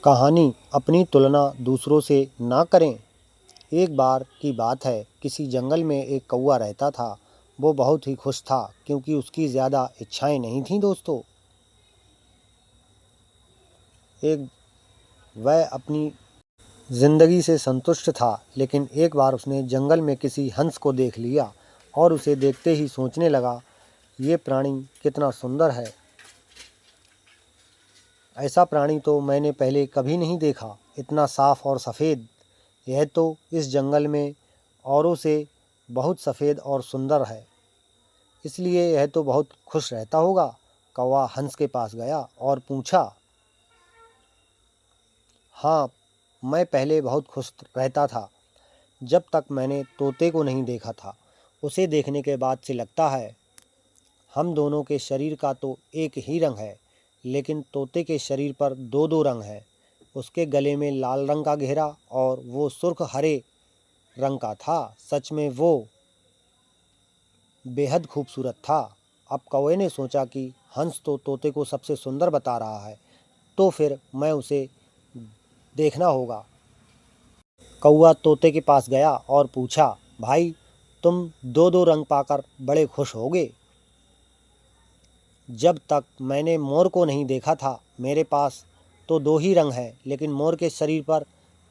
कहानी अपनी तुलना दूसरों से ना करें। एक बार की बात है, किसी जंगल में एक कौवा रहता था। वो बहुत ही खुश था क्योंकि उसकी ज़्यादा इच्छाएं नहीं थीं दोस्तों। एक वह अपनी ज़िंदगी से संतुष्ट था, लेकिन एक बार उसने जंगल में किसी हंस को देख लिया और उसे देखते ही सोचने लगा, ये प्राणी कितना सुंदर है। ऐसा प्राणी तो मैंने पहले कभी नहीं देखा, इतना साफ और सफ़ेद। यह तो इस जंगल में औरों से बहुत सफ़ेद और सुंदर है, इसलिए यह तो बहुत खुश रहता होगा। कौवा हंस के पास गया और पूछा, हाँ, मैं पहले बहुत खुश रहता था, जब तक मैंने तोते को नहीं देखा था। उसे देखने के बाद से लगता है हम दोनों के शरीर का तो एक ही रंग है, लेकिन तोते के शरीर पर दो दो रंग है। उसके गले में लाल रंग का घेरा और वो सुर्ख हरे रंग का था। सच में वो बेहद खूबसूरत था। अब कौवे ने सोचा कि हंस तो तोते को सबसे सुंदर बता रहा है, तो फिर मैं उसे देखना होगा। कौवा तोते के पास गया और पूछा, भाई, तुम दो दो रंग पाकर बड़े खुश होगे। जब तक मैंने मोर को नहीं देखा था, मेरे पास तो दो ही रंग हैं, लेकिन मोर के शरीर पर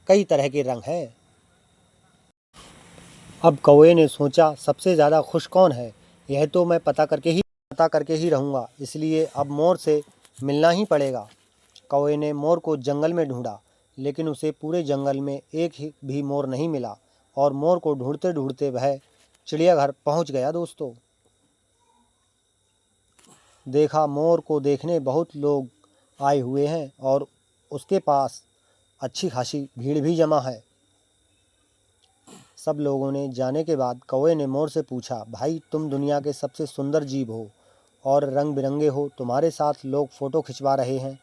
कई तरह के रंग हैं। अब कौवे ने सोचा, सबसे ज़्यादा खुश कौन है, यह तो मैं पता करके ही रहूँगा, इसलिए अब मोर से मिलना ही पड़ेगा। कौवे ने मोर को जंगल में ढूंढा, लेकिन उसे पूरे जंगल में एक ही भी मोर नहीं मिला और मोर को ढूंढते ढूंढते वह चिड़ियाघर पहुंच गया दोस्तों। देखा, मोर को देखने बहुत लोग आए हुए हैं और उसके पास अच्छी खासी भीड़ भी जमा है। सब लोगों ने जाने के बाद कौवे ने मोर से पूछा, भाई, तुम दुनिया के सबसे सुंदर जीव हो और रंग बिरंगे हो, तुम्हारे साथ लोग फ़ोटो खिंचवा रहे हैं,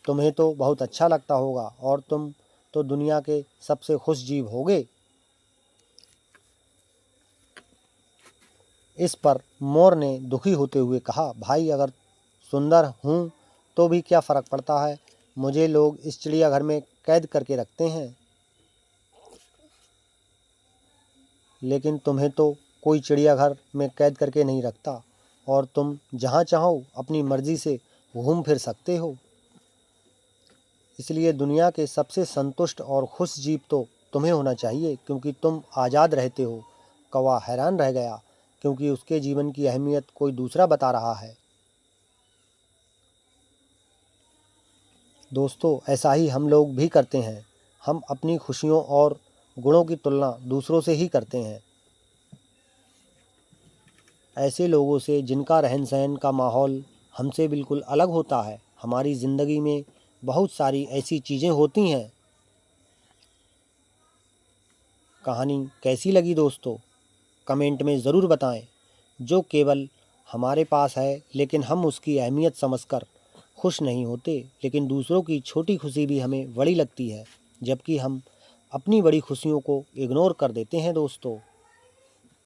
तुम्हें तो बहुत अच्छा लगता होगा और तुम तो दुनिया के सबसे खुश जीव होगे। इस पर मोर ने दुखी होते हुए कहा, भाई, अगर सुंदर हूँ तो भी क्या फ़र्क पड़ता है, मुझे लोग इस चिड़ियाघर में कैद करके रखते हैं, लेकिन तुम्हें तो कोई चिड़ियाघर में कैद करके नहीं रखता और तुम जहाँ चाहो अपनी मर्ज़ी से घूम फिर सकते हो। इसलिए दुनिया के सबसे संतुष्ट और खुश जीव तो तुम्हें होना चाहिए, क्योंकि तुम आज़ाद रहते हो। कौवा हैरान रह गया, क्योंकि उसके जीवन की अहमियत कोई दूसरा बता रहा है। दोस्तों, ऐसा ही हम लोग भी करते हैं। हम अपनी खुशियों और गुणों की तुलना दूसरों से ही करते हैं, ऐसे लोगों से जिनका रहन सहन का माहौल हमसे बिल्कुल अलग होता है। हमारी ज़िंदगी में बहुत सारी ऐसी चीज़ें होती हैं। कहानी कैसी लगी दोस्तों, कमेंट में ज़रूर बताएं। जो केवल हमारे पास है, लेकिन हम उसकी अहमियत समझकर खुश नहीं होते, लेकिन दूसरों की छोटी खुशी भी हमें बड़ी लगती है, जबकि हम अपनी बड़ी खुशियों को इग्नोर कर देते हैं दोस्तों।